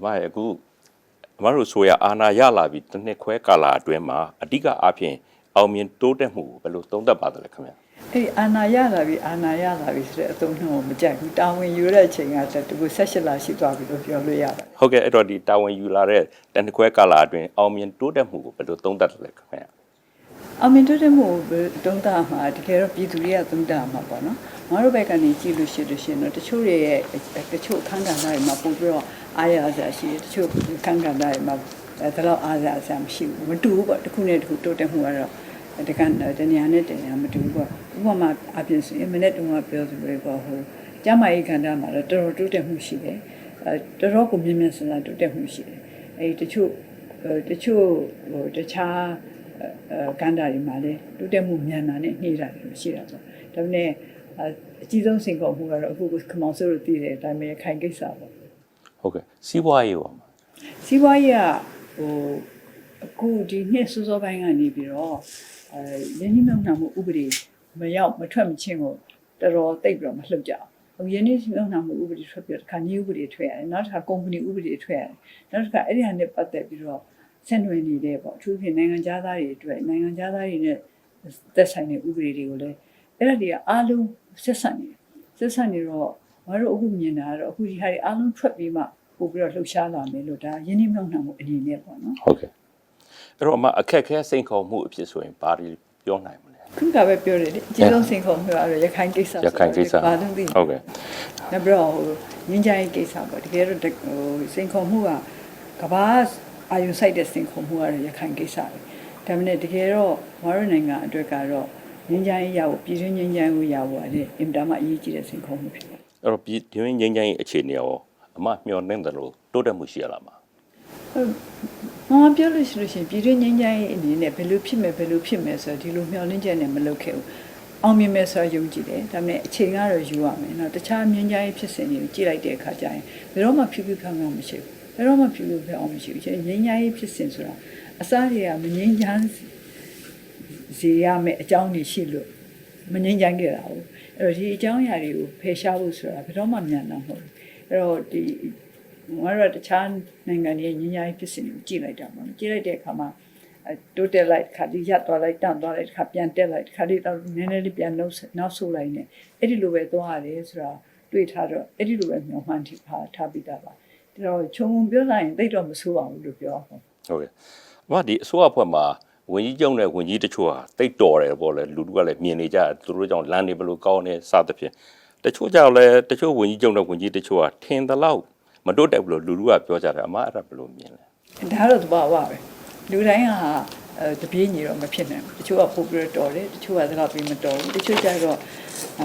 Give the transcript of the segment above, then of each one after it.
မားရဲ့အခုအမားတို့ဆိုရအာဏာရလာပြီးတစ်နှစ်ခွဲကာလအတွင်းမှာအဓိကအဖြစ်အောင်မြင်တိုးတက်မှုကိုဘယ်လိုသုံးသပ်ပါသလဲခင်ဗျာအဲ့အာနာရလာပြီဆိုတဲ့အသုံးနှုန်းကိုမကြိုက်ဘူးတာဝန်ယူတဲ့အချိန်ကတည်းက16လရှိသွားပြီလို့ပြောလို့ရတယ်ဟုတ်ကဲ့အဲ့တော့ဒီတာဝန်ယူလာတဲ့တစ်နှစ်ခွဲကာလအတွင်းအောင်မြင်တိုးတက်မှုကိုဘယ်လိုသုံးသပ်လဲခင်ဗျာအောင်မြင်တိုးတက်မှုကိုသုံးသပ်မှာတကယ်တော့ပြည်သူတွေကသုံးသပ်မှာပေါ့နော်ငါတို့ဘက်ကနေကြည့်လို့ရှိရင်တော့တချို့ရဲ့တချို့အခန်းကဏ္ဍတွေမှာပို့ပြီးတော့အားရစရာရှိတယ်တချို့အခန်းကဏ္ဍတွေမှာဒါတော့အားရစရာမရှိဘူးမတူဘူးပေါ့တစ်ခုနဲ့တစ်ခုတိုးတက်မှုကတော့တကယ်တနေရာနဲ့တနေရာမတူဘူးပေါ့ဥပမာအပြင်ဆိုရင်မနေ့တုန်းကပြောသလိုပေါ့ဟိုကျမကြီးခန္ဓာမှာတော့တော်တော်တိုးတက်မှုရှိတယ်တော်တော်ကိုမြင်မြင်ဆန်ဆန်တိုးတက်မှုရှိတယ်တချို့ဟိုတခြားကန္တာတွေမှာလည်းတိုးတက်မှုမြန်တာနဲ့နှေးတာတွေရှိတာဆိုဒါပေမဲ့အကြီးဆုံးစိန်ခေါ်မှုကတော့အခုခမောင်စိုးတို့တည်တဲ့အတိုင်းပဲခိုင်ကိစ္စပေါ့ဟုတ်ကဲ့စီးပွားရေးပါစီးပွားရေးကဟိုအခုဒီနှစ်စောပိုင်းကနေပြီးတော့ရင်းနှီးမြှုပ်နှံမှုဥပဒေမထွက်မချင်းကိုတော်တော်တိတ်ပြီးတော့မလှုပ်ကြအောင်ရင်းနှီးမြှုပ်နှံမှုဥပဒေထွက်ပြီးတော့တစ်ခါnewဥပဒေထွက်ရတယ်နောက်တစ်ခါကုမ္ပဏီဥပဒေထွက်ရတယ်နောက်တစ်ခါအဲ့ဒီဟာနဲ့ပတ်သက်ပြီးတော့ဆက်နွယ်နေတဲ့ပေါ့အထူးဖြင့်နိုင်ငံခြားသားတွေအတွက်နိုင်ငံခြားသားတွေနဲ့သက်ဆိုင်တဲ့ဥပဒေတွေကိုလည်းအဲ့ဒါတွေကအားလုံးဆက်ဆံနေတော့ငါတို့အခုမြင်တာကတော့အခုဒီဟာတွေအားလုံးထွက်ပြီးမှပို့ပြီးတော့လှုပ်ရှားလာမယ်လို့ဒါရင်းနှီးမြှုပ်နှံမှုအနေနဲ့ပေါ့နော်ဟုတ်ကဲ့အဲ့တော့အခက်ခဲစိန်ခေါ်မှုအဖြစ်ဆိုရင်ဘာတွေပြောနိုင်မလဲခုကပဲပြောတယ်လေအကျဉ်းဆုံးစိန်ခေါ်မှုကတော့ရခိုင်ကိစ္စဘာလို့သိဟုတ်ကဲ့နောက်ပြီးတော့ငင်းကြိုင်းကိစ္စပေါ့တကယ်တော့ဟိုစိန်ခေါ်မှုကကဘာအာယုစိုက်တဲ့စိန်ခေါ်မှုကတော့ရခိုင်ကိစ္စပဲဒါပေမဲ့တကယ်တော့မတော်နိုင်ငံအတွက်ကတော့ငင်းကြိုင်းရဖို့ပြည်တွင်းငင်းကြိုင်းကိုရဖို့အဲ့အင်တာမအရေးကြီးတဲ့စိန်ခေါ်မှုဖြစ်တယ်အဲ့တော့ပြည်တွင်းငင်းကြိုင်းအခြေအနေရောအမမျှော်လင့်တယ်လို့တိုးတက်မှုရှိရလားမပြောလို့ရှိရင်ပြည်တွင်းငင်းကြိုင်းအနေနဲ့ဘယ်လိုဖြစ်မယ်ဆိုတော့ဒီလိုမျှော်လင့်ချက်နဲ့မလုပ်ခဲ့ဘူးအောင်မြင်မယ်ဆိုတော့ယုံကြည်တယ်ဒါပေမဲ့အချိန်ကတော့ယူရမယ်နော်တခြားငင်းကြိုင်းဖြစ်စဉ်တွေကိုကြည့်လိုက်တဲ့အခါကျရင်ဘယ်တော့မှဖြူဖြူဖြောင်းဖြောင်းမရှိဘူးဘယ်တော့မှဖြူဖြူဖြောင်းအောင်မရှိဘူးငင်းကြိုင်းဖြစ်စဉ်ဆိုတာအစားတွေကမငင်းချမ်းစီရမယ်အကြောင်းတွေရှိလို့မငင်းကြိုင်းခဲ့တာဟုတ်အဲ့တော့ဒီအကြောင်းအရာတွေကိုဖယ်ရှားဖို့ဆိုတာဘယ်တော့မှမြန်တာမဟုတ်ဘူးအဲ့တော့ဒီငါတို့တခြားနိုင်ငံတွေညဉ့်ညမ်းဖြစ်စဉ်ကိုကြည့်လိုက်တာပေါ့နော်ကြည့်လိုက်တဲ့အခါမှာတိုးတက်လိုက်ခါဒီရပ်သွားလိုက်တန့်သွားလိုက်ခါပြန်တက်လိုက်ခါဒီတော့နည်းနည်းလေးပြန်နောက်ဆုတ်လိုက်နေအဲ့ဒီလိုပဲသွားရတယ်ဆိုတာတွေ့ထားတော့အဲ့ဒီလိုပဲမျှော်မှန်းထားပြီးသားပါဒါတော့ခြုံပြောလိုက်ရင်သိတော့မဆိုးပါဘူးလို့ပြောဟုတ်ကဲ့ဒီအစိုးရအဖွဲ့မှာဝန်ကြီးချုပ်နဲ့ဝန်ကြီးတချို့ဟာတိတ်တော်တယ်ပေါ့လေလူတို့ကလည်းမြင်နေကြသူတို့ကြောင့်လမ်းတွေဘယ်လိုကောင်းနေစသဖြင့်တချို့ကြောင့်လည်းတချို့ဝန်ကြီးချုပ်နဲ့ဝန်ကြီးတချို့ဟာထင်သလောက်မတိုးတက်ဘူးလို့လူတို့ကပြောကြတယ်အမအဲ့ဒါဘယ်လိုမြင်လဲဒါတော့သဘာဝပဲလူတိုင်းဟာတပြေးညီတော့မဖြစ်နိုင်ဘူးတချို့ကပို့ပြီးတော်တယ်တချို့ကဒါတော့ပြီးမတော်ဘူးတချို့ကျတော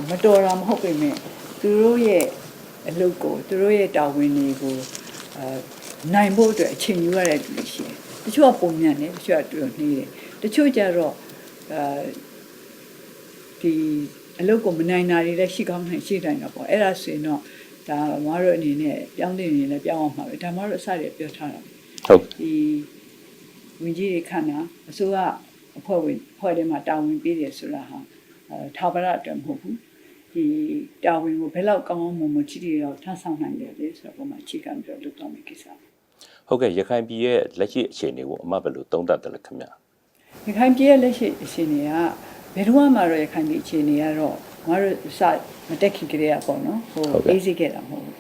့မတော်တာမဟုတ်ပေမဲ့သူတို့ရဲ့အလုပ်ကိုသူတို့ရဲ့တာဝန်တွေကိုနိုင်ဖို့အတွက်အချိန်ယူရတဲ့လူရှိတယ်တချို့ကပုံမြန်တယ်တချို့ကတွေ့နေတယ်တချို့ကျတော့ဒီအလုပ်ကိုမနိုင်တာတွေလည်းရှိကောင်းနိုင်ရှိတိုင်းတော့ပေါ့အဲ့ဒါဆိုရင်တော့ဒါမတို့အနေနဲ့ပြောင်းတဲ့အနေနဲ့ပြောင်းအောင်မှာပဲဒါမတို့အစရပြောထားတာဟုတ်ဒီဝင်ကြီးတွေခန့်တာအစိုးရအဖွဲ့ထဲမှာတာဝန်ပေးတယ်ဆိုတာဟာထာဝရအတွက်မဟုတ်ဘူးဒီတာဝန်ကိုဘယ်လောက်ကောင်းအောင်မချီတော့ထမ်းဆောင်နိုင်တယ်လေဆိုတော့ပုံမှန်အခြေခံပြီးလုပ်တော့မယ့်ကိစ္စဟုတ်ကဲ့ရခိုင်ပြည်ရဲ့လက်ရှိအခြေအနေကိုအမဘယ်လိုသုံးသပ်တယ်လဲခင်ဗျာရခိုင်ပြည်ရဲ့လက်ရှိအခြေအနေကဘယ်တော့မှတော့ရခိုင်ပြည်အခြေအနေကတော့ငါတို့စမတက်ခင်ကလေးอ่ะပေါ့နော်ဟိုအေးစိခဲ့တာမဟုတ်ဘူး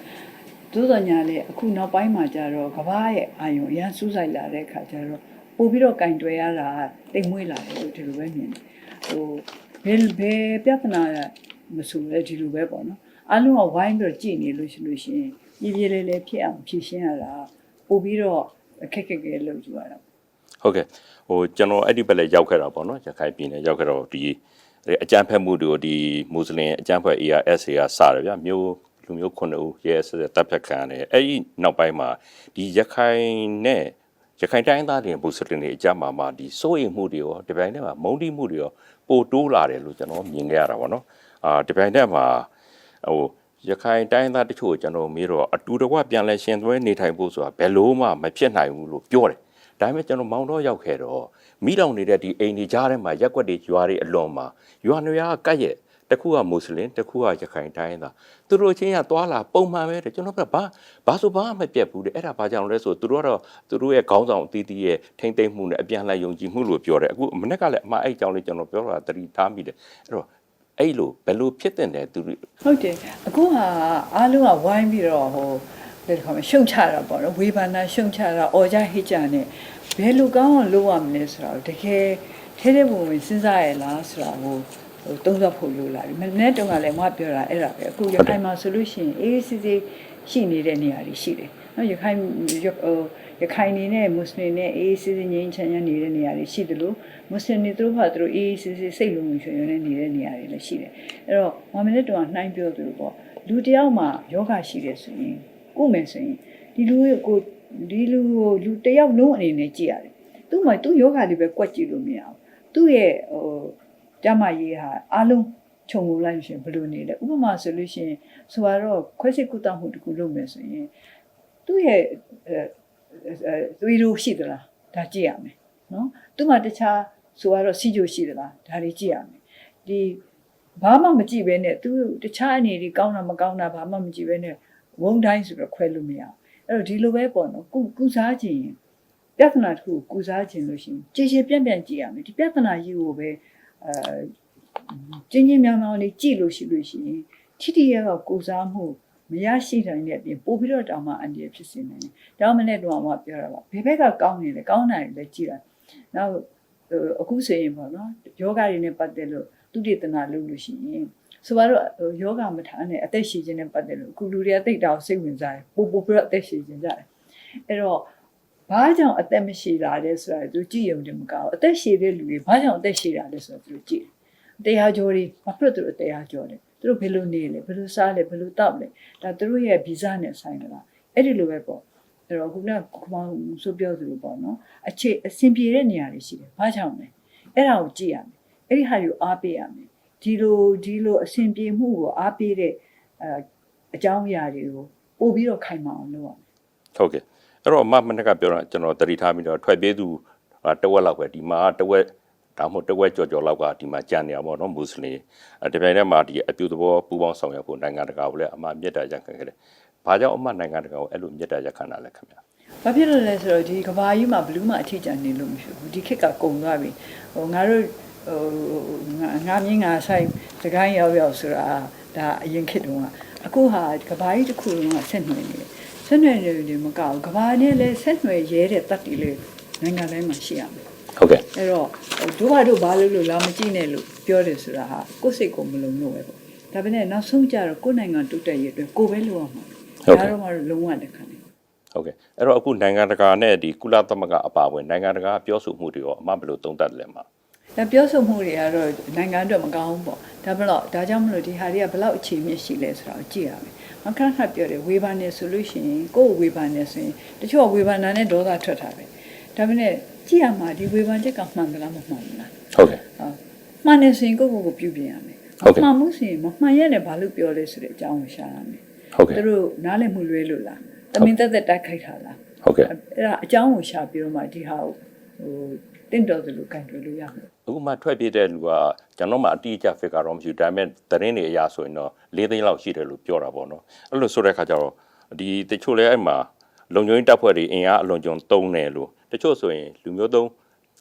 သို့တော်ညာလေအခုနောက်ပိုင်းမှာကျတော့ကဘာရဲ့အာယုံအရန်စူးစိုက်လာတဲ့အခါကျတော့ပို့ပြီးတော့ကင်တွယ်ရတာတိတ်မွေးလာတယ်လို့ဒီလိုပဲမြင်တယ်ဟိုဘယ်ပြဿနာမဆိုလဲဒီလိုပဲပေါ့နော်အားလုံးကဝိုင်းပြီးတော့ကြည်နေလို့ရှိရင်ပြေးလေးဖြစ်အောင်ဖြည့်ရှင်းရတာပို့ပြီးတော့အခက်ခဲလုပ်ကြရတာဟုတ်ကဲ့ကျွန်တော်အဲ့ဒီဘက်လည်းရောက်ခဲ့တာပေါ့နော်ရခိုင်ပြည်နယ်ရောက်ခဲ့တော့ဒီအကြမ်းဖက်မှုတွေကိုဒီမွတ်စလင်အကြမ်းဖက် ARSA ကစတယ်ဗျမျိုးလူမျိုး9ဦးရဲစတဲ့တပ်ဖြတ်ခံရတယ်အဲ့ဒီနောက်ပိုင်းမှာဒီရခိုင်နဲ့ရခိုင်တိုင်းသားတွေမွတ်စလင်တွေအကြမ်းမှာဒီစိုးရိမ်မှုတွေရောဒီပိုင်းထဲမှာမုန်းတိမှုတွေရောပိုတိုးလာတယ်လို့ကျွန်တော်မြင်ခဲ့ရတာပေါ့နော်ဒီပိုင်းထဲမှာရခိုင်တိုင်းသားတချို့ကျွန်တော်မေးတော့အတူတကွပြန်လဲရှင်သွဲနေထိုင်ဖို့ဆိုတာဘယ်လို့မှမဖြစ်နိုင်ဘူးလို့ပြောတယ်ဒါပေမဲ့ကျွန်တော်မောင်တော့ရောက်ခဲ့တော့မိတောင်နေတဲ့ဒီအိမ်တွေကြားထဲမှာရက်ွက်တွေရွာတွေအလွန်မှာရွာနေရကတ်ရဲ့ တခုကမွတ်စလင်တခုကရခိုင်တိုင်းသားသူတို့ချင်းကသွားလာပုံမှန်ပဲတဲ့ကျွန်တော်ကဘာဆိုဘာမှမပြတ်ဘူးတဲ့အဲ့ဒါဘာကြောင့်လဲဆိုသူတို့ကတော့သူတို့ရဲ့ခေါင်းဆောင်အသီးသီးရဲ့ထိမ့်သိမ့်မှုနဲ့အပြန်လှန်ယုံကြည်မှုလို့ပြောတယ်အခုမနေ့ကလည်းအမှားအဲ့ကြောင့်လေးကျွန်တော်ပြောတာတတိထားမိတယ်အဲ့တော့အဲ့လိုဘယ်လိုဖြစ်တဲ့လဲသူဟုတ်တယ်အခုဟာအားလုံးကဝိုင်းပြီးတော့ဟိုဘယ်လိုခေါ်မလဲရှုံချတာပေါ့နော်ဝေဘာနာရှုံချတာအော်ကြဟစ်ကြနဲ့ဘယ်လိုကောင်းအောင်လုပ်ရမလဲဆိုတော့တကယ်ထဲထဲပုံဝင်စဉ်းစားရလားဆိုတာဟိုသုံးသပ်ဖို့လိုလာပြီမနေ့တုန်းကလည်းမပြောတာအဲ့ဒါပဲအခုရခိုင်မှာဆိုလို့ရှိရင်အေးစစ်စစ်ရှိနေတဲ့နေရာတွေရှိတယ်နော်ရခိုင်နေနဲ့မွတ်စလင်နဲ့အေးစစ်စစ်ငြိမ်းချမ်းနေတဲ့နေရာတွေရှိတယ်လို့မွတ်စလင်တွေသူတို့ဘာသူတို့အေးစစ်စစ်စိတ်လုံးဝင်ရွှင်ရွှင်နေတဲ့နေရာတွေလည်းရှိတယ်အဲ့တော့မမနေ့တုန်းကနှိုင်းပြောသူတို့ပေါ့လူတယောက်မှာယောဂရှိတယ်ဆိုရင်ကိုယ်မယ်ဆိုရင်ဒီလူကိုလူတယောက်လုံးအနေနဲ့ကြည့်ရတယ်သူ့မှာသူ့ယောဂလေးပဲကွက်ကြည့်လို့မရဘူးသူ့ရဲ့ကျမကြီးဟာအားလုံးခြုံငုံလိုက်ရှင်ဘယ်လိုနေလဲဥပမာဆိုလို့ရှိရင်ဆိုတော့ခွဲစိတ်ကုသမှုတခုလုပ်မယ်ဆိုရင်သူ့ရဲ့သွေးတို့ရှိသလားဒါကြည့်ရမယ်နော်သူ့မှာတခြားဆိုတော့စီဂျိုရှိသလားဒါတွေကြည့်ရမယ်ဒီဘာမှမကြည့်ဘဲနဲ့သူတခြားအနေတွေကောင်းတာမကောင်းတာဘာမှမကြည့်ဘဲနဲ့ဝုန်းတိုင်းဆိုတော့ခွဲလို့မရဘူးအဲ့တော့ဒီလိုပဲပေါ့နော်ကုစားခြင်းပြဿနာတစ်ခုကုစားခြင်းလို့ရှိရင်ကြည်ပြန့်ကြည့်ရမယ်ဒီပြဿနာကြီးကိုပဲကျင်းမြောင်လေးကြည့်လို့ရှိရင်ထိတိရကကုစားမှုမရရှိနိုင်တဲ့အပြင်ပို့ပြီးတော့တောင်မှအန်ဒီဖြစ်နေတယ်။တောင်မနဲ့တော့မှပြောတာပါ။ဘယ်ဘက်ကကောင်းနေလဲကောင်းနိုင်လဲကြည့်တာ။နောက်အခုဆိုရင်ပေါ့နော်ယောဂတွေနဲ့ပတ်သက်လို့သူတည်တနာလုပ်လို့ရှိရင်ဆိုတော့ယောဂမထားနဲ့အသက်ရှည်ခြင်းနဲ့ပတ်သက်လို့အခုလူတွေအသက်တောင်စိတ်ဝင်စားတယ်ပို့ပြီးတော့အသက်ရှည်ခြင်းကြတယ်။အဲ့တော့ဘာကြောင့်အသက်မရှိတာလဲဆိုတာသူကြည့်ရုံတည်းမကောက်အသက်ရှည်တဲ့လူတွေဘာကြောင့်အသက်ရှည်တာလဲဆိုတော့သူကြည့်တရားကျော်တွေဘာဖြစ်လို့သူတရားကျော်လဲသူတို့ဘယ်လိုနေလဲဘယ်လိုစားလဲဘယ်လိုတောက်လဲဒါသူတို့ရဲ့ဗီဇနဲ့ဆိုင်တယ်လားအဲ့ဒီလိုပဲပေါ့အဲ့တော့ခုနကခေါင်းဆိုပြောသူလို့ပေါ့နော်အဆင်ပြေတဲ့နေရာတွေရှိတယ်ဘာကြောင့်လဲအဲ့ဒါကိုကြည့်ရမယ်အဲ့ဒီဟာကိုအားပေးရမယ်ဒီလိုအဆင်ပြေမှုကိုအားပေးတဲ့အကြောင်းအရာတွေကိုပို့ပြီးတော့ခိုင်မာအောင်လုပ်ရမယ်ဟုတ်ကဲ့အဲ့တော့မနေ့ကပြောတာကျွန်တော်တတိထားပြီးတော့ထွက်ပြေးသူတဝက်လောက်ပဲဒီမှာတဝက်ဒါမှမဟုတ်တဝက်ကြော်လောက်ကဒီမှာကြံနေရပါတော့မွတ်စလင်ဒီပိုင်းထဲမှာဒီအပြုသဘောပူပေါင်းဆောင်ရွက်ဖို့နိုင်ငံတကာကိုလည်းအမှမြတ်တာရက်ခံခဲ့တယ်။ဘာကြောင့်အမှနိုင်ငံတကာကိုအဲ့လိုမြတ်တာရက်ခံတာလဲခင်ဗျာ။ဘာဖြစ်လို့လဲဆိုတော့ဒီကဘာကြီးမှာဘလူးမှာအထီးကျန်နေလို့မရှိဘူး။ဒီခေတ်ကကုန်သွားပြီ။ငါတို့ငါမြင်းငါဆိုင်စကိုင်းရောက်ဆိုတာဒါအရင်ခေတ်တုန်းကအခုဟာကဘာကြီးတစ်ခုလုံးကဆက်နွယ်နေတယ်။ဆက်နွယ်နေတယ်မကဘူးကဘာနဲ့လည်းဆက်နွယ်ရဲတဲ့တတ်တီလေးနိုင်ငံတိုင်းမှာရှိရမယ်ဟုတ်ကဲ့အဲ့တော့တို့ဘာလို့လာမကြည့်နဲ့လို့ပြောတယ်ဆိုတာဟာကိုယ်စိတ်ကိုမလုံလို့ပဲပေါ့ဒါပေမဲ့နောက်ဆုံးကြတော့ကိုယ်နိုင်ငံတိုးတက်ရေးအတွက်ကိုယ်ပဲလုပ်ရမှာဒါတော့မှလုံးဝတခါနေဟုတ်ကဲ့အဲ့တော့အခုနိုင်ငံတကာနဲ့ဒီကုလသမဂ္ဂအပါအဝင်နိုင်ငံတကာပြောဆိုမှုတွေရောအမှဘယ်လိုသုံးသပ်လဲမှာဒါပြောဆိုမှုတွေကတော့နိုင်ငံအတွက်မကောင်းဘူးပေါ့ဒါကြောင့်မလို့ဒီဟာတွေကဘယ်လောက်အခြေမြင့်ရှိလဲဆိုတာကိုကြည့်ရမယ်ခဏပြောတယ်ဝေဘာနေဆိုလို့ရှိရင်ကိုယ်ဝေဘာနေဆိုရင်တချို့ကဝေဘာနာနဲ့ဒေါသထွက်တာပဲဒါပေမဲ့ကြည့်ရမှာဒီဝေဘာချက်ကမှန်သလားမမှန်ဘူးလားဟုတ်ကဲ့မှန်နေဆိုရင်ကိုပြုပြင်ရမယ်မှန်မှုဆိုရင်မမှန်ရဲ့လည်းဘာလို့ပြောလဲဆိုတဲ့အကြောင်းကိုရှာရမယ်ဟုတ်ကဲ့သူတို့နားလည်မှုလွဲလို့လားတမင်သက်တိုက်ခိုက်တာလားဟုတ်ကဲ့အဲ့ဒါအကြောင်းကိုရှာပြီးတော့မှဒီဟာကိုတင့်တော်တယ်လို့ကန်တယ်လို့ရမယ်အခုမှထွက်ပြေးတဲ့လူကကျွန်တော်မှအတိအကျ figure တော့မရှိဘူးဒါပေမဲ့သတင်းတွေအရဆိုရင်တော့4သိန်းလောက်ရှိတယ်လို့ပြောတာပေါ့နော်အဲ့လိုဆိုတဲ့အခါကျတော့ဒီတချို့လဲအဲ့မှာလုံခြုံရေးတပ်ဖွဲ့တွေအင်အားအလွန်ကျွံသုံးတယ်လို့တချို့ဆိုရင်လူမျိုးသုံး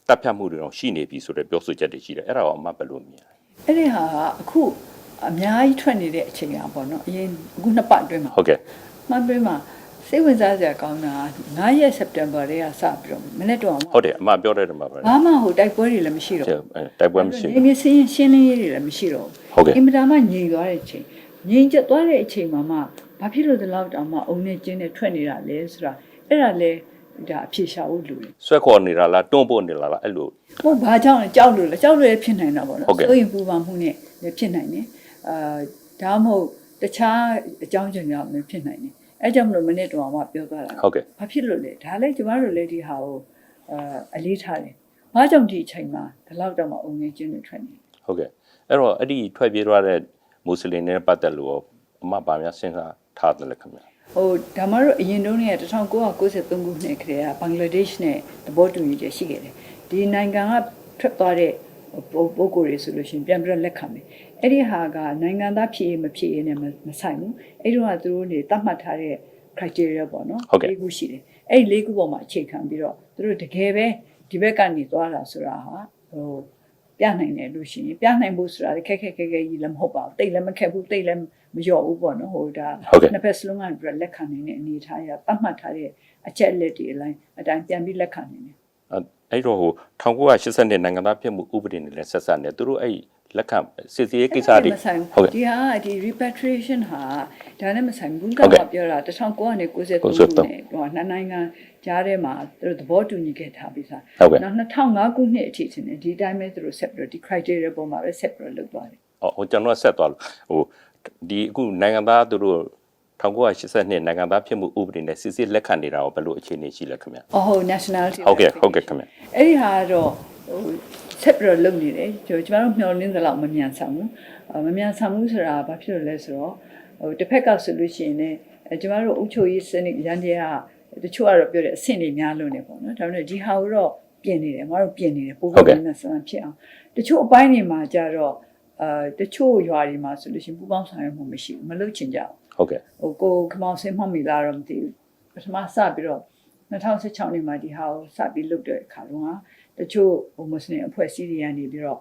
တပ်ဖြတ်မှုတွေတော့ရှိနေပြီဆိုတဲ့ပြောဆိုချက်တွေရှိတယ်အဲ့ဒါတော့အမှတ်ဘယ်လိုမြင်လဲအဲ့ဒီဟာကအခုအများကြီးထွက်နေတဲ့အချိန်ကပေါ့နော်အရင်အခု2ပတ်အတွင်းမှာဟုတ်ကဲ့မှတ်ပေးမှာစိတ်ဝင်စားစရာကောင်းတာ9ရက်စက်တင်ဘာတည်းကစပြီးတော့မနေ့တော့ဟုတ်တယ်အမှပြောတဲ့တမှာပါဘာမှဟိုတိုက်ပွဲတွေလည်းမရှိတော့တိုက်ပွဲမရှိဘူးဒီရှင်းလင်းရေးတွေလည်းမရှိတော့ဘူးအင်မတန်မှငြိမ်သွားတဲ့အချိန်ငြိမ်ကျသွားတဲ့အချိန်မှာမှဘာဖြစ်လို့ဒီလောက်တောင်မှအုံနဲ့ကျင်းနဲ့ထွက်နေတာလဲဆိုတာအဲ့ဒါလဲဒါအဖြစ်ရှာဖို့လိုတယ်ဆွဲခေါ်နေတာလားတွန်းပို့နေလားအဲ့လိုဟုတ်ဘာကြောင့်ကြောက်လို့လဲကြောက်လို့လည်းဖြစ်နိုင်တာပေါ့နော်ဆိုရင်ပူပန်မှုနဲ့လည်းဖြစ်နိုင်တယ်ဒါမှမဟုတ်တခြားအကြောင်းကြောင့်လည်းဖြစ်နိုင်တယ်အဲ့ကြောင့်မလို့မနေ့တော့မှပြောသွားတာဟုတ်ကဲ့ဘာဖြစ်လို့လဲဒါလည်းကျမတို့လည်းဒီဟာကိုအလေးထားတယ်ဘာကြောင့်ဒီအချိန်မှာဒီလောက်တော့မှအုံနေကျင်းနေထွက်နေဟုတ်ကဲ့အဲ့တော့အဲ့ဒီထွက်ပြေးသွားတဲ့မွတ်စလင်တွေနဲ့ပတ်သက်လို့အမဗာများစဉ်းစားထားတယ်လေခင်ဗျာဟိုဒါမှတော့အရင်တုန်းက1993ခုနှစ်ခရေကဘင်္ဂလားဒေ့ရှ်နဲ့သဘောတူညီချက်ရှိခဲ့တယ်ဒီနိုင်ငံကထွက်သွားတဲ့ပုဂ္ဂိုလ်တွေဆိုလို့ရှိရင်ပြန်ပြီးတော့လက်ခံမယ် အဲ့ဒီဟာကနိုင်ငံသားဖြစ်မဖြစ်ရေးနဲ့မဆိုင်ဘူးအဲ့တော့ကသူတို့နေသတ်မှတ်ထားတဲ့ criteria ပေါ့နော်၄ခုရှိတယ်အဲ့ဒီ၄ခုပေါ်မှာအခြေခံပြီးတော့သူတို့တကယ်ပဲဒီဘက်ကနေသွားတာဆိုတာဟာပြနိုင်တယ်လို့ရှိရင်ပြနိုင်ဖို့ဆိုတာခက်ကြီးလည်းမဟုတ်ပါဘူးတိတ်လည်းမခက်ဘူးတိတ်လည်းမလျော့ဘူးပေါ့နော်ဒါနှစ်ဖက်စလုံးကလက်ခံနိုင်တဲ့အနေအထားရသတ်မှတ်ထားတဲ့အချက်အလက်တွေအတိုင်းပြန်ပြီးလက်ခံနိုင်တယ်အဲ့တော့1980နှစ်နိုင်ငံသားဖြစ်မှုဥပဒေနဲ့လည်းဆက်ဆက်နေသူတို့အဲ့လက်ခံစစ်စေးကိစ္စတွေဟုတ်ကဲ့ဒီဟာဒီ repatriation ဟာဒါနဲ့မဆိုင်ဘူးကပြောတာ1993နဲ့ဟိုနှစ်နိုင်ငံကြားထဲမှာသူတို့သဘောတူညီခဲ့ထားပြီးသားနောက်2005ခုနှစ်အထိချင်းဒီတိုင်းပဲသူတို့ဆက်ပြီးတော့ဒီ criteria ပေါ်မှာပဲဆက်ပြီးတော့လုပ်သွားတယ်ဟိုကျွန်တော်ဆက်သွားလို့ဟိုဒီအခုနိုင်ငံသားသူတို့1982နိုင်ငံသားဖြစ်မှုဥပဒေနဲ့စစ်စစ်လက်ခံနေတာကိုဘယ်လိုအခြေအနေရှိလဲခင်ဗျဟုတ် nationality ဟုတ်ကဲ့ခင်ဗျအဲ့ဒီဟာတော့ဆက်ပြီးတော့လုပ်နေတယ်ကျွန်တော်တို့မျှော်လင့်သလောက်မမြန်ဆန်ဘူးဆိုတာဘာဖြစ်လို့လဲဆိုတော့တစ်ဖက်ကဆိုလို့ရှိရင်လည်းကျွန်တော်တို့အုပ်ချုပ်ရေးစနစ်ရန်တရားတချို့ကတော့ပြောတယ်အဆင့်တွေများလို့နေပေါ့နော်ဒါပေမဲ့ဒီဟာကိုတော့ပြင်နေတယ်ငါတို့ပြင်နေတယ်ပို့ပြီးမြန်ဆန်ဖြစ်အောင်တချို့အပိုင်းတွေမှာကြတော့တချို့ရွာတွေမှာဆိုလို့ရှိရင်ပူပေါင်းဆောင်ရွက်မှုမရှိဘူးမလုပ်ချင်ကြဘူးဟုတ်ကဲ့ကိုခမောင်စင်းမှတ်မိလားတော့မသိဘူးပထမစပြီးတော့2016နှစ်မှာဒီဟာကိုစပြီးလုပ်တဲ့အခါတုန်းကတချို့မွတ်စလင်အဖွဲ့အစည်းတွေကနေပြီးတော့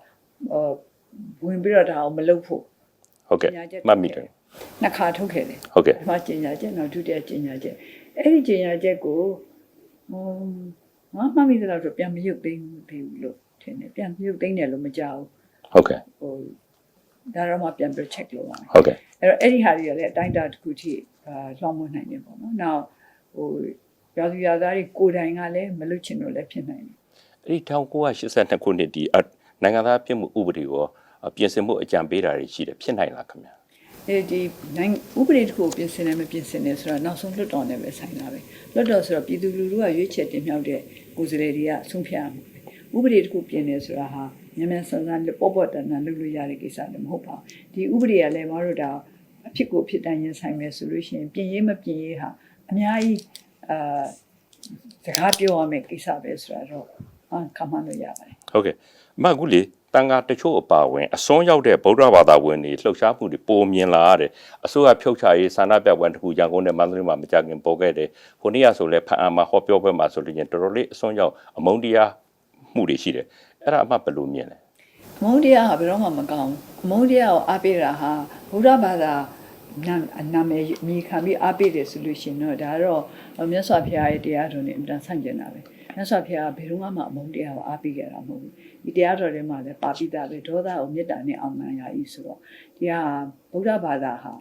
ဝင်ပြီးတော့ဒါအောင်မလုပ်ဖို့ဟုတ်ကဲ့မှတ်မိတယ်နှစ်ခါထုတ်ခဲ့တယ်ဟုတ်ကဲ့ဒီမှာကျင်ညာချက်နောက်ဒုတိယကျင်ညာချက်အဲ့ဒီကျင်ညာချက်ကိုငါမှတ်မိတယ်တော့ပြန်မရုပ်သိမ်းဘူးလို့ထင်တယ်ပြန်ရုပ်သိမ်းတယ်လို့မကြောက်ဘူးဟုတ်ကဲ့ဒါတော့မှပြန်ပြီး check လုပ်ရမယ်ဟုတ်ကဲ့အဲ့ဒီဟာတွေကလည်းအတိုင်းအတာတစ်ခုထိလွှမ်းမိုးနိုင်တယ်ပေါ့နော်နောက်ရာဇဝတ်သားတွေကိုယ်တိုင်ကလည်းမလွတ်ချင်လို့လည်းဖြစ်နိုင်တယ်အဲ့ဒီ1982ခုနှစ်ဒီနိုင်ငံသားဖြစ်မှုဥပဒေကိုပြင်ဆင်မှုအကြံပေးတာတွေရှိတယ်ဖြစ်နိုင်လားခင်ဗျာဒီဥပဒေတစ်ခုပြင်ဆင်တယ်မပြင်ဆင်တယ်ဆိုတော့နောက်ဆုံးလွှတ်တော်နဲ့ပဲဆိုင်တာပဲလွှတ်တော်ဆိုတော့ပြည်သူလူထုကရွေးချယ်တင်မြှောက်တဲ့ကိုယ်စားလှယ်တွေကဆုံးဖြတ်ရမှာဥပဒေတစ်ခုပြင်နေဆိုတာဟာမြန်ဆန်ဆန်ပေါ်တန်လုပ်လို့ရတဲ့ကိစ္စလည်းမဟုတ်ပါဘူးဒီဥပဒေကလည်းမတို့ဒါအဖြစ်ကိုဖြစ်တိုင်းရင်ဆိုင်မယ်ဆိုလို့ရှိရင်ပြင်ရေးမပြင်ရေးဟာအများကြီးစကားပြောရမယ့်ကိစ္စပဲဆိုတာတော့ခံမှန်းလို့ရပါတယ်ဟုတ်ကဲ့အမကူလေတန်ခါတချို့အပါဝင်အစွန်းရောက်တဲ့ဗုဒ္ဓဘာသာဝင်တွေလှုပ်ရှားမှုတွေပုံမြင်လာရတယ်အစိုးရဖြုတ်ချရေးဆန္ဒပြပွဲတစ်ခုရန်ကုန်နဲ့မန္တလေးမှာမကြခင်ပေါ်ခဲ့တယ်ဟိုနေ့ကဆိုလဲဖန်အာမှာဟောပြောပွဲမှာဆိုလို့ချင်းတော်တော်လေးအစွန်းရောက်အမုန်းတရားမှုတွေရှိတယ်အဲ့ဒါအမဘယ်လိုမြင်လဲအမုန်းတရားကဘယ်တော့မှမကောင်းဘူးအမုန်းတရားကိုအားပေးတာဟာဗုဒ္ဓဘာသာနာမည်မြေခံပြီးအားပေးတယ်ဆိုလို့ရှိရင်တော့ဒါတော့မြတ်စွာဘုရားရဲ့တရားတော်နဲ့အမှန်ဆန့်ကျင်တာပဲမြတ်စွာဘုရားကဘယ်တော့မှအမုန်းတရားကိုအားပေးခဲ့တာမဟုတ်ဘူးဒီတရားတော်ထဲမှာလည်းပါပိတာပဲဒေါသကိုမေတ္တာနဲ့အောင်နိုင်ရည်ဆိုတော့ဒီဟာဗုဒ္ဓဘာသာဟာ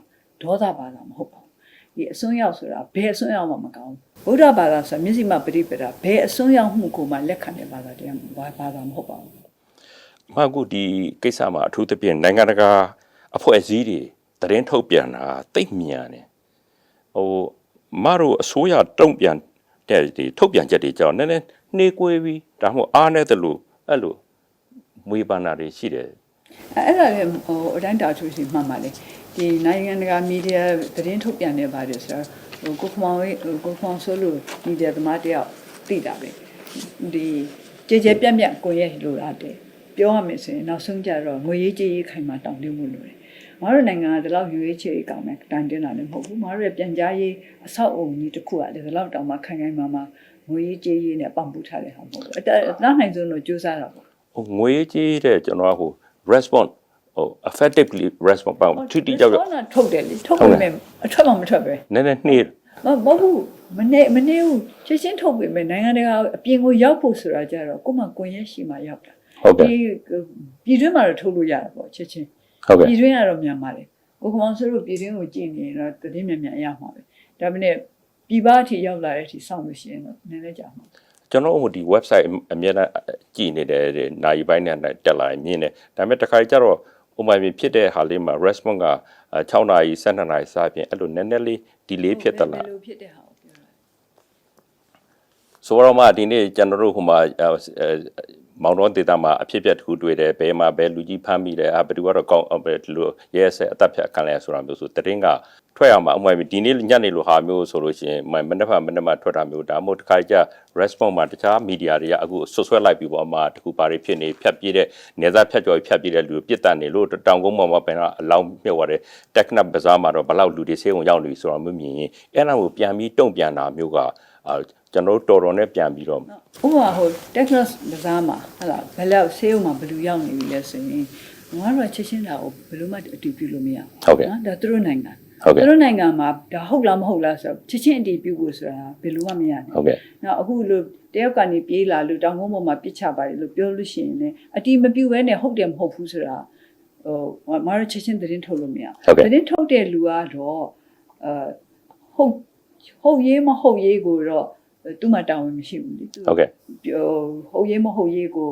ဒေါသဘာသာမဟုတ်ပါဘူးဒီအစွန်းရောက်ဆိုတာဘယ်အစွန်းရောက်မှမကောင်းဘူးဗုဒ္ဓဘာသာဆိုတာမျက်စိမှပရိပဒါဘယ်အစွန်းရောက်မှုကိုမှလက်ခံတဲ့ဘာသာတရားဘာသာမဟုတ်ပါဘူးအမကဒီကိစ္စမှာအထူးသဖြင့်နိုင်ငံတကာအဖွဲ့အစည်းတွေသတင်းထုတ်ပြန်တာတိတ်မြန်တယ်ဟိုမတို့အစိုးရတုံ့ပြန်တဲ့ဒီထုတ်ပြန်ချက်တွေကြောင့်နည်းနည်းနှေးကွေးပြီးဒါမှမဟုတ်အားနဲ့တလို့အဲ့လိုမွေးပန်းတာတွေရှိတယ်အဲ့ဒါလည်းအတိုင်းတာသူရှိမှတ်ပါလေဒီနိုင်ငံတကာမီဒီယာသတင်းထုတ်ပြန်နေပါတယ်ဆိုတော့ကိုခေါင်ဆိုလို့မီဒီယာသမားတယောက်သိတာပဲဒီကြေပြန့်ကိုရဲ့လိုအပ်တယ်ပြောရမယ်ဆိုရင်နောက်ဆုံးကြတော့ငွေရေးကြေးရေးခိုင်မှာတောင်းတမှုလို့ငါတို့နိုင်ငံကဒီလောက်ရွေးချယ်ကောင်းမယ်တန်တင်းတာလည်းမဟုတ်ဘူးငါတို့ရဲ့ပြန်ကြားရေးအဆောက်အုံကြီးတစ်ခုကလည်းဒီလောက်တောင်မှခိုင်မာငွေရေးကြေးရေးနဲ့ပံ့ပိုးထားတဲ့ဟာမဟုတ်ဘူးအနိုင်ဆုံးတော့ကြိုးစားတာပေါ့ဟိုငွေရေးကြေးတဲ့ကျွန်တော်ကဟို response ဟို effectively response ပေါ့ထိတိကျကျထုတ်တယ်လေထုတ်ပေမဲ့အထွက်မှမထွက်ပဲနည်းနည်းနှေးမဟုတ်ဘူးမနေဘူးချက်ချင်းထုတ်ပေမဲ့နိုင်ငံတကာအပြင်ကိုရောက်ဖို့ဆိုတာကြတော့ကိုမှကွန်ရက်ရှိမှရောက်တာဟုတ်ကဲ့ပြည်တွင်းမှာတော့ထုတ်လို့ရတာပေါ့ချက်ချင်းဟုတ်ကဲ့ပြည်တွင်းကတော့မြန်ပါတယ်ကိုကောင်ဆိုလို့ပြည်တွင်းကိုကြည့်နေတော့တည်င်းမြန်ရမှာပဲဒါပေမဲ့ပြည်ပအထိရောက်လာတဲ့အထိစောင့်လို့ရှိရင်တော့နည်းနည်းကြာမှာကျွန်တော်ဟိုဒီ website အမြဲတမ်းကြည့်နေတယ်နိုင်ပိုင်းနဲ့တက်လာရင်မြင်တယ်ဒါပေမဲ့တစ်ခါကျတော့ဥပမာဖြစ်တဲ့ဟာလေးမှာ response က6နာရီ12နာရီစပြင်အဲ့လိုနည်းနည်းလေး delay ဖြစ်တလားလိုဖြစ်တဲ့ဟာကိုပြောတာဆိုတော့မှဒီနေ့ကျွန်တော်တို့ဟိုမှာ မောင်တော်ဒေတာမှာအဖြစ်ပြက်တစ်ခုတွေ့တယ်ဘယ်မှာဘယ်လူကြီးဖမ်းမိတယ်ဘယ်သူကတော့ကောင်းဘယ်လိုရဲဆက်အသက်ဖြတ်ခံလဲဆိုတာမျိုးဆိုတရင်ကထွက်ရမှာအမှန်ဒီနေ့ညနေလိုဟာမျိုးဆိုလို့ရှိရင်မနေ့မှထွက်တာမျိုးဒါမှမဟုတ်တစ်ခါကြ response မှာတခြား media တွေကအခုဆွဆွဲလိုက်ပြီးပေါ့အမှတခုပါတွေဖြစ်နေဖြတ်ပြေးတဲ့နေသားဖြတ်ကျော်ဖြတ်ပြေးတဲ့လူပြစ်တတ်နေလို့တောင်ကုန်းပေါ်မှာပြန်အလောင်းမြုပ်သွားတယ် technic bazaar မှာတော့ဘလောက်လူတွေဆေးုံရောက်နေပြီဆိုတော့မမြင်ရင်အဲ့ဒါကိုပြန်ပြီးတုံ့ပြန်တာမျိုးကကျွန်တော်တော်တော်နဲ့ပြန်ပြီးတော့ဥပမာဟို Texas ဘာမှဟလာဘယ်လောက်ဆေးဥမှာဘယ်လိုရောက်နေပြီလဲဆိုရင်ငါတို့ချက်ချင်းတာကိုဘယ်လိုမှအတည်ပြုလို့မရဘူးနော်ဒါသူတို့နိုင်ငံသူတို့နိုင်ငံမှာဒါဟုတ်လားမဟုတ်လားဆိုတော့ချက်ချင်းအတည်ပြုဖို့ဆိုတာဘယ်လိုမှမရနိုင်ဘူးနော်အခုလို့တယောက်ကနေပြေးလာလို့တောင်ကုန်းပေါ်မှာပြစ်ချပါတယ်လို့ပြောလို့ရှိရင်လည်းအတည်မပြုဘဲနဲ့ဟုတ်တယ်မဟုတ်ဘူးဆိုတာဟိုမအားချက်ချင်းသတင်းထုတ်လို့မရသတင်းထုတ်တဲ့လူကတော့ဟုတ်ရေးမဟုတ်ရေးကိုတော့သူမှတာဝန်မရှိဘူးလေဟုတ်ကဲ့ဟုတ်ရေးမဟုတ်ရေးကို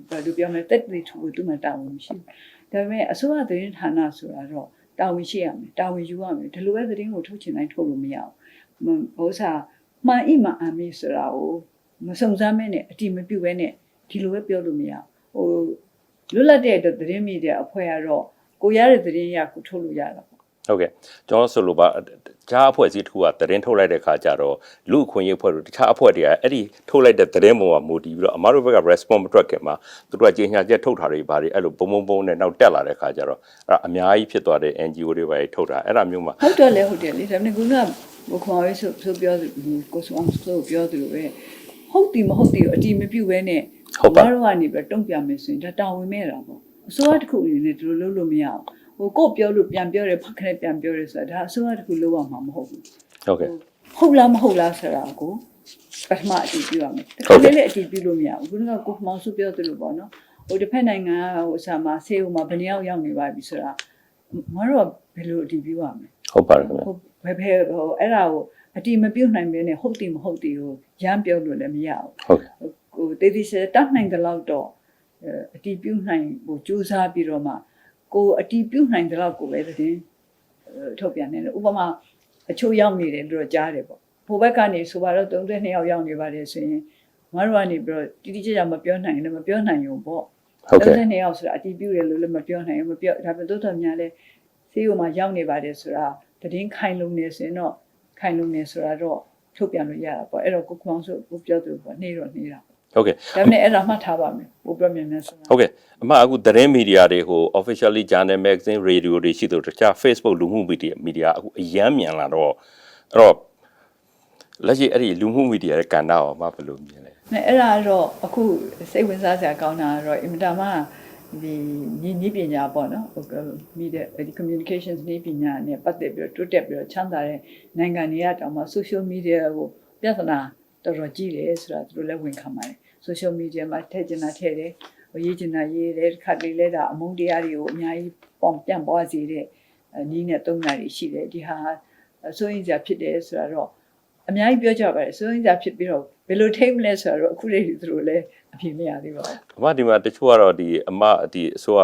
ဘယ်လိုပြောမလဲတက်ပြီးသူ့သူမှတာဝန်မရှိဘူးဒါပေမဲ့အစိုးရသတင်းဌာနဆိုတာတော့တာဝန်ရှိရမယ်တာဝန်ယူရမယ်ဒီလိုပဲသတင်းကိုထုတ်ချင်တိုင်းထုတ်လို့မရဘူးဟိုစားမှန်အိမှအမေဆိုတာကိုမစုံစမ်းမဲနဲ့အတိမပြုတ်ပဲနဲ့ဒီလိုပဲပြောလို့မရဘူးဟိုလွတ်လပ်တဲ့သတင်းမီဒီယာအဖွဲ့ကတော့ကိုရတဲ့သတင်းရကိုထုတ်လို့ရတာပေါ့ဟုတ်ကဲ့ကျွန်တော်ဆိုလိုပါတခြားအဖွဲ့အစည်းတစ်ခုကသတင်းထုတ်လိုက်တဲ့ခါကျတော့လူအခွင့်အရေးအဖွဲ့တို့တခြားအဖွဲ့တွေကအဲ့ဒီထုတ်လိုက်တဲ့သတင်းပေါ်မှာမူတည်ပြီးတော့အမားတို့ဘက်က response မထွက်ခင်မှာသူတို့ကကြေညာချက်ထုတ်တာတွေဘာတွေအဲ့လိုပုံနဲ့နောက်တက်လာတဲ့ခါကျတော့အဲ့အများကြီးဖြစ်သွားတဲ့ NGO တွေပဲထုတ်တာအဲ့ဒါမျိုးမှာဟုတ်တယ်လေဒါပေမဲ့ခုနကဘခေါ်ရေးဆိုပြောကိုစုံဆိုပြောသူပဲဟုတ်တယ်မဟုတ်တယ်အတိမပြုတ်ပဲနဲ့ဟုတ်ပါတော့ကနေပြီးတုံ့ပြန်မယ်ဆိုရင်ဒါတာဝန်မဲ့တာပေါ့အစိုးရတစ်ခုအနေနဲ့ဒီလိုလုပ်လို့မရဘူးကိုပြောလို့ပြန်ပြောတယ်ဖက်ခနဲ့ပြန်ပြောတယ်ဆိုတာဒါအစိုးရတစ်ခုလုပ်ရမှာမဟုတ်ဘူးဟုတ်ကဲ့ဟုတ်လားမဟုတ်လားဆိုတာကိုပထမအတည်ပြုရမယ်ဒါလည်းလည်းအတည်ပြုလို့မရဘူးခုနကကိုမောင်စုပြောသလိုပေါ့နော်ဟိုတစ်ဖက်နိုင်ငံကဟိုအစားမှာဆေးဥမှာဘယ်နှယောက်ရောက်နေပါပြီဆိုတာမတို့ကဘယ်လိုအတည်ပြုရမလဲဟုတ်ပါတယ်ခင်ဗျဘယ်ဟိုအဲ့ဒါကိုအတည်မပြုတ်နိုင်ဘဲနဲ့ဟုတ်တယ်မဟုတ်တယ်ကိုရမ်းပြောလို့လည်းမရဘူးဟုတ်ဟိုတေးသေးစတတ်နိုင်တဲ့လောက်တော့အတည်ပြုနိုင်ဟိုစူးစမ်းပြီးတော့မှကိုအတီးပြုတ်နိုင်တဲ့လောက်ကိုပဲသတင်းထုတ်ပြန်နေတယ်ဥပမာအချို့ရောက်နေတယ်လို့ကြားတယ်ပေါ့ဟိုဘက်ကနေဆိုတော့32ယောက်ရောက်နေပါတယ်ဆိုရင်ငါတို့ကနေပြီးတော့တိတိကျကျမပြောနိုင်လည်းမပြောနိုင်ရုံပေါ့32ယောက်ဆိုတာအတီးပြုတ်တယ်လို့လည်းမပြောနိုင်ဘူးမပြောဒါပေမဲ့တိုးတော်များလဲဆေးရုံမှာရောက်နေပါတယ်ဆိုတာသတင်းခိုင်လုံနေဆိုရင်တော့ခိုင်လုံနေဆိုတာတော့ထုတ်ပြန်လို့ရတာပေါ့အဲ့တော့ကိုခေါင်းဆိုကိုပြောသူပေါ့နေတာဟုတ်ကဲ့ဒါနဲ့အဲ့ဒါမှတ်ထားပါမယ်ပိုပြမြန်မြန်ဆိုတာဟုတ်ကဲ့အမအခုသတင်းမီဒီယာတွေဟို officially journal magazine radio တွေရှိတော့တခြား Facebook လူမှုမီဒီယာအခုအရန်မြန်လာတော့အဲ့တော့လက်ရှိအဲ့ဒီလူမှုမီဒီယာရဲ့ကဏ္ဍရောမဘယ်လိုမြင်လဲအဲ့ဒါတော့အခုစိတ်ဝင်စားစရာကောင်းတာကတော့အင်တာမှာဒီနည်းပညာပေါ့နော်ဟိုမီဒီယာဒီ communications နည်းပညာနဲ့ပတ်သက်ပြီးတော့တိုးတက်ပြီးတော့ချမ်းသာတဲ့နိုင်ငံတွေကတောင်မှ social media ကိုပြဿနာတော်တော်ကြီးတယ်ဆိုတာသူတို့လည်းဝန်ခံပါတယ် social media မှာထည့်ကျင်တာထည့်တယ်ရေးကျင်တာရေးတယ်ခက်လေးလဲတာအမုန်းတရားတွေကိုအများကြီးပြန်ပွားစေတဲ့နည်းနဲ့သုံးတာတွေရှိတယ်ဒီဟာစိုးရင်စရာဖြစ်တယ်ဆိုတာတော့အများကြီးပြောကြပါတယ်စိုးရင်စရာဖြစ်ပြီးတော့ဘယ်လိုထိမ့်မလဲဆိုတော့အခုလေးသူတို့လည်းအပြည့်မရသေးပါဘူးအမဒီမှာတချို့ကတော့ဒီအမဒီအစိုးရ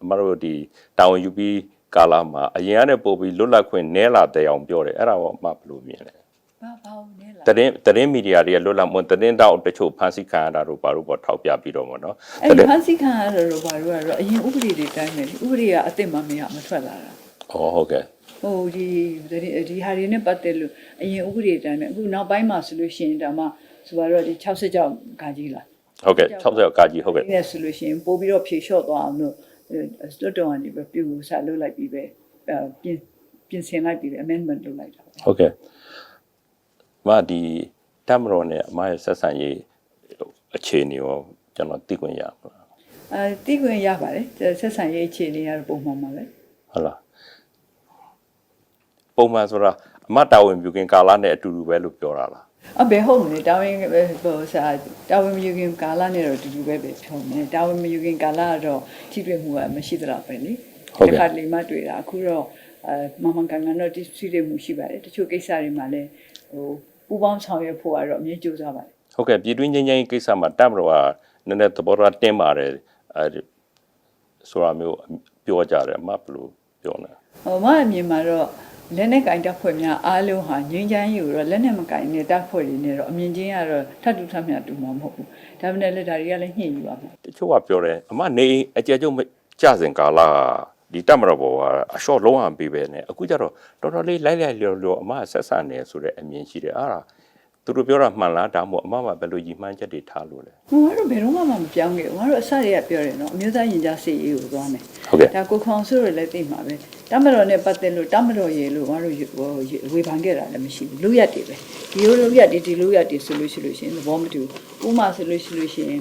အမတို့ဒီတာဝန်ယူပြီးကာလာမှာအရင်ကတည်းပို့ပြီးလွတ်လပ်ခွင့်နဲလာတဲ့အောင်ပြောတယ်အဲ့ဒါတော့အမဘယ်လိုမြင်လဲဘာနဲလာသတင်းမီဒီယာတွေကလွတ်လပ်မှုသတင်းတောက်တချို့ဖန်ဆီးခံရတာတို့ဘာလို့ပေါ့ထောက်ပြပြီးတော့ပေါ့နော်အဲ့ဖန်ဆီးခံရတာတို့ဘာလို့ကတော့အရင်ဥပဒေတွေတိုင်းပဲဥပဒေကအစ်စ်မထွက်လာတာဟုတ်ကဲ့ဟိုဒီဟာတွေနဲ့ပတ်သက်လို့အရင်ဥပဒေတိုင်းပဲအခုနောက်ပိုင်းမှာဆိုလို့ရှိရင်ဒါမှဆိုတော့ဒီ60ကြောက်ခါကြီးလားဟုတ်ကဲ့60ရောက်ကာကြီးဟုတ်ကဲ့ဒီဆိုလို့ရှိရင်ပို့ပြီးတော့ဖြေလျှော့သွားအောင်လို့တွတ်တော်ကနေပဲပြုစားလုပ်လိုက်ပြီးပဲပြင်ဆင်လိုက်ပြီးပဲ amendment လုပ်လိုက်တာဟုတ်ကဲ့ဒီတမရောနဲ့အမရဲ့ဆက်ဆံရေးအခြေအနေရောကျွန်တော်သိခွင့်ရပါလားသိခွင့်ရပါတယ်ဆက်ဆံရေးအခြေအနေကတော့ပုံမှန်ပါပဲဟုတ်လားပုံမှန်ဆိုတာအမတာဝန်ပြုခင်ကာလနဲ့အတူတူပဲလို့ပြောတာလားဘယ်ဟုတ်မလဲတာဝန်ဟိုစားတာဝန်မယူခင်ကာလနဲ့တော့တူတူပဲဖြုံးမယ်တာဝန်မယူခင်ကာလကတော့ထိတွေ့မှုကမရှိသလောက်ပဲလေတစ်ခါလေမှတွေ့တာအခုတော့မမကန်ကန်တော့ထိတွေ့မှုရှိပါတယ်တချို့ကိစ္စတွေမှာလည်းဟိုပူပေါင်းဆောင်ရွက်ဖို့ကတော့အမြဲကြိုးစားပါတယ်ဟုတ်ကဲ့ပြည်တွင်းချင်းချင်းကိစ္စမှာတမတော်ကနည်းနည်းသဘောထားတင်းပါတယ်ဆိုတာမျိုးပြောကြတယ်အမဘယ်လိုပြောလဲမအမြင်မှာတော့ လက်နဲ့ကင်တက်ဖွဲ့များအားလုံးဟာငြိမ်းချမ်းရေးကိုတော့လက်နဲ့မကင်နဲ့တက်ဖွဲ့တွေနဲ့တော့အမြင်ချင်းကတော့ထပ်တူထပ်မြတ်တူမှာမဟုတ်ဘူးဒါပေမဲ့လက်ဒါတွေကလည်းညှိယူပါမယ် တချို့ကပြောတယ်အမနေအကျယ်ကျုံကြစဉ်ကာလဒီတမတော်ဘောကအလျှော့လုံးအောင်ပေးပဲနဲ့အခုကျတော့တော်တော်လေးလိုက်လျော်အမဆက်ဆံနေဆိုတဲ့အမြင်ရှိတယ်အဲ့ဒါသူတို့ပြောတာမှန်လားဒါမှမဟုတ်အမဘယ်လိုရည်မှန်းချက်တွေထားလို့လဲ ငါတို့ဘယ်တော့မှမပြောင်းခဲ့ဘူးငါတို့အစတွေကပြောတယ်နော်အမျိုးသားရင်ကြားစီရေးကိုသွားမယ် ဟုတ်ကဲ့ ဒါကိုခေါင်ဆိုရလည်းသိမှာပဲတမတော်နဲ့ပတ်သက်လို့တမတော်ရေလို့ငါတို့ဝေဖန်ခဲ့တာလည်းမရှိဘူးလူရက်တွေပဲဒီလိုရက်တွေဒီလိုရက်တွေဆိုလို့ရှိရင်သဘောမတူဘူးဥမာဆိုလို့ရှိရင်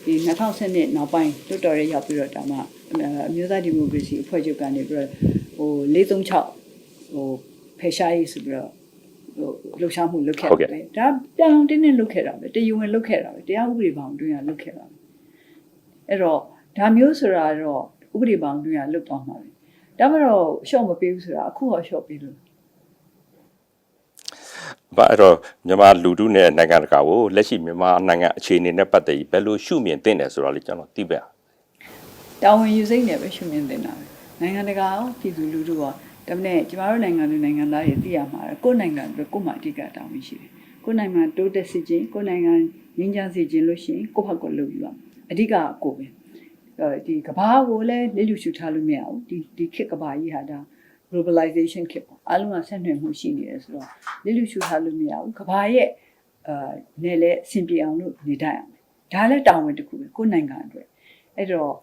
ဒီ2010နောက်ပိုင်းတော်တော်လေးရောက်ပြီးတော့ဒါမှအမျိုးသားဒီမိုကရေစီအဖွဲ့ချုပ်ကနေပြီးတော့436ဖယ်ရှားရေးဆိုပြီးတော့လှုပ်ရှားမှုလုပ်ခဲ့တယ်ဒါပြောင်းတင်းလုပ်ခဲ့တာပဲတည်ဝင်လုပ်ခဲ့တာပဲတရားဥပဒေဘောင်တွင်းကလုပ်ခဲ့တာပဲအဲ့တော့ဒါမျိုးဆိုတာတော့ဥပဒေဘောင်တွင်းကလုပ်သွားမှာပဲဒါမှတော့ရှော့မပေးဘူးဆိုတာအခုဟောရှော့ပေးလို့ ဘာအဲ့တော့မြန်မာလူထုနဲ့နိုင်ငံတကာကိုလက်ရှိမြန်မာနိုင်ငံအခြေအနေနဲ့ပတ်သက်ပြီးဘယ်လိုရှုမြင်သင့်တယ်ဆိုတာလေးကျွန်တော်သိပါ တာဝန်ယူစိတ်နဲ့ပဲရှုမြင်တင်တာပဲနိုင်ငံတကာရောပြည်သူလူထုရောဒါပေမဲ့ကျမတို့နိုင်ငံလူနိုင်ငံသားတွေသိရမှာကိုယ့်နိုင်ငံအတွက်ကိုယ့်မှာအဓိကတာဝန်ရှိတယ်ကိုယ့်နိုင်ငံတိုးတက်စေခြင်းကိုယ့်နိုင်ငံငြိမ်းချမ်းစေခြင်းလို့ရှိရင်ကိုယ့်ဘက်ကိုလုပ်ယူရမယ်အဓိကကိုပဲဒီကဘာကိုလည်းလက်လူရှုထားလို့မရဘူးဒီခေတ်ကဘာကြီးဟာဒါ globalization ခေတ်ပေါ့အားလုံးကဆက်နွယ်မှုရှိနေတယ်ဆိုတော့လက်လူရှုထားလို့မရဘူးကဘာရဲ့နယ်လဲအဆင်ပြေအောင်လို့နေတတ်ရမယ်ဒါလည်းတာဝန်တစ်ခုပဲကိုယ့်နိုင်ငံအတွက်အဲ့တော့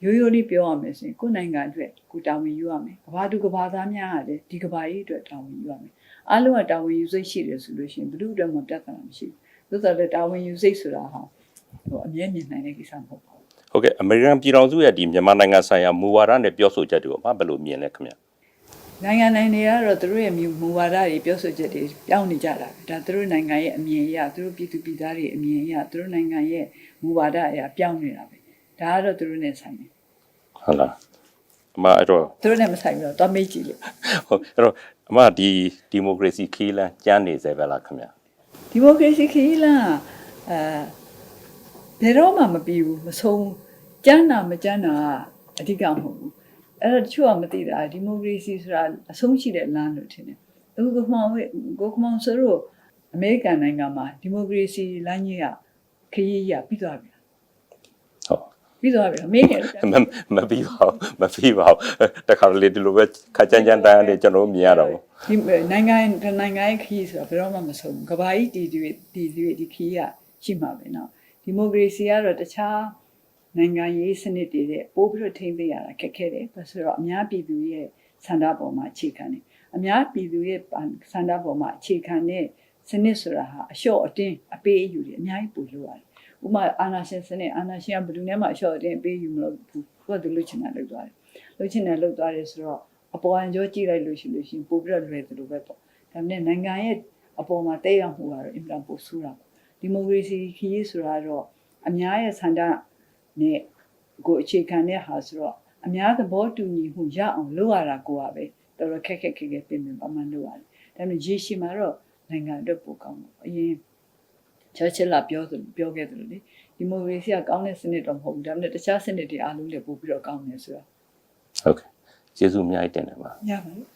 ရိုးရိုးလေးပြောရမယ်ဆိုရင်ကိုယ်နိုင်ငံအတွက်ကိုတာဝန်ယူရမယ်။ကဘာသူကဘာသားများကလည်းဒီကဘာကြီးအတွက်တာဝန်ယူရမယ်။အားလုံးကတာဝန်ယူစိတ်ရှိတယ်ဆိုလို့ရှိရင်ဘယ်သူအတွက်မှပြဿနာမရှိဘူး။သို့တော်လည်းတာဝန်ယူစိတ်ဆိုတာဟာအမြဲမြင်နိုင်တဲ့ကိစ္စမဟုတ်ပါဘူး ဟုတ်ကဲ့အမေရိကန်ပြည်ထောင်စုရဲ့ဒီမြန်မာနိုင်ငံဆိုင်ရာမူဝါဒနဲ့ပြောဆိုချက်တွေကိုအမဘယ်လိုမြင်လဲခင်ဗျ ။နိုင်ငံတွေကတော့သူတို့ရဲ့မူဝါဒတွေပြောဆိုချက်တွေပြောင်းနေကြတာပဲ။ဒါသူတို့နိုင်ငံရဲ့အမြင်အရသူတို့ပြည်သူပြည်သားတွေအမြင်အရသူတို့နိုင်ငံရဲ့မူဝါဒအရပြောင်းနေတာပဲ။ဒါကတော့သူတို့နဲ့ဆိုင်တယ် ဟုတ်လားအမအဲ့တော့ သူတို့နဲ့မဆိုင်ဘူးတော့တွားမေးကြည့်လို့ ဟုတ်အဲ့တော့အမဒီမိုကရေစီခီးလန်းကျန်းနေစေပဲလားခင်ဗျ ဒီမိုကရေစီခရီးလမ်းဘယ်တော့မှမပြီးဘူးမဆုံးကျန်းတာမကျန်းတာအဓိကမဟုတ်ဘူးအဲ့တော့တချို့ကမသိတာဒီမိုကရေစီဆိုတာအဆုံးရှိတဲ့လမ်းလို့ထင်တယ်အခုကိုခမောင်ဆိုတော့အမေရိကန်နိုင်ငံမှာဒီမိုကရေစီလမ်းကြီးကခရီးရပြီးသွားပြီ ဟုတ် ပြီးသွားပြီမေးတယ် မပြီးပါဘူးတခါလေဒီလိုပဲခါကြမ်းတမ်းနေကျွန်တော်မြင်ရတော့ ဒီနိုင်ငံရဲ့ခရီးဆိုတာဘယ်တော့မှမဆုံးဘူးကဘာကြီးဒီခရီးကရှိမှာပဲเนาะဒီမိုကရေစီကတော့တခြားနိုင်ငံရေးစနစ်တွေတဲ့ပို့ပြီးတော့ထိန်းသိမ်းရတာခက်ခဲတယ်ဆိုတော့အများပြည်သူရဲ့ဆန္ဒပေါ်မှာအခြေခံတယ်အများပြည်သူရဲ့ဆန္ဒပေါ်မှာအခြေခံတဲ့စနစ်ဆိုတာဟာအလျှော့အတင်းအပေးအယူတွေအများကြီးပို့လို့ရတယ်ဥပမာအာနာရှင်စနစ်အာနာရှင်ကဘယ်သူနဲ့မှအလျှော့အတင်းအပေးယူမလို့ဘူးသူကသူလွတ်ချင်တာလုပ်သွားတယ်လွတ်ချင်တယ်လုပ်သွားတယ်ဆိုတော့အပေါ်အကျော်ကြည့်လိုက်လို့ရှိရင်ပို့ပြီးတော့လွယ်တယ်လို့ပဲပေါ့ဒါပေမဲ့နိုင်ငံရဲ့အပေါ်မှာတက်ရောက်မှုကတော့အင်တာပို့ဆူတာပေါ့ဒီမိုကရေစီခရီးဆိုတာတော့အများရဲ့ဆန္ဒနဲ့ကိုအခြေခံတဲ့ဟာဆိုတော့အများသဘောတူညီမှုရအောင်လုပ်ရတာကိုကပဲတော်တော်ခက်ပြင်ပမှန်လုပ်ရတယ်ဒါပေမဲ့ရေရှည်မှာတော့နိုင်ငံအတွက်ပိုကောင်းတယ်အရင်ချာချီလာပြောခဲ့တယ်လို့လေဒီမိုကရေစီကကောင်းတဲ့စနစ်တော့မဟုတ်ဘူးဒါပေမဲ့တခြားစနစ်တွေအားလုံးလည်းပို့ပြီးတော့ကောင်းတယ်ဆိုတော့ ဟုတ်ကဲ့ကျေးဇူးအများကြီးတင်တယ်ပါ ရပါတယ်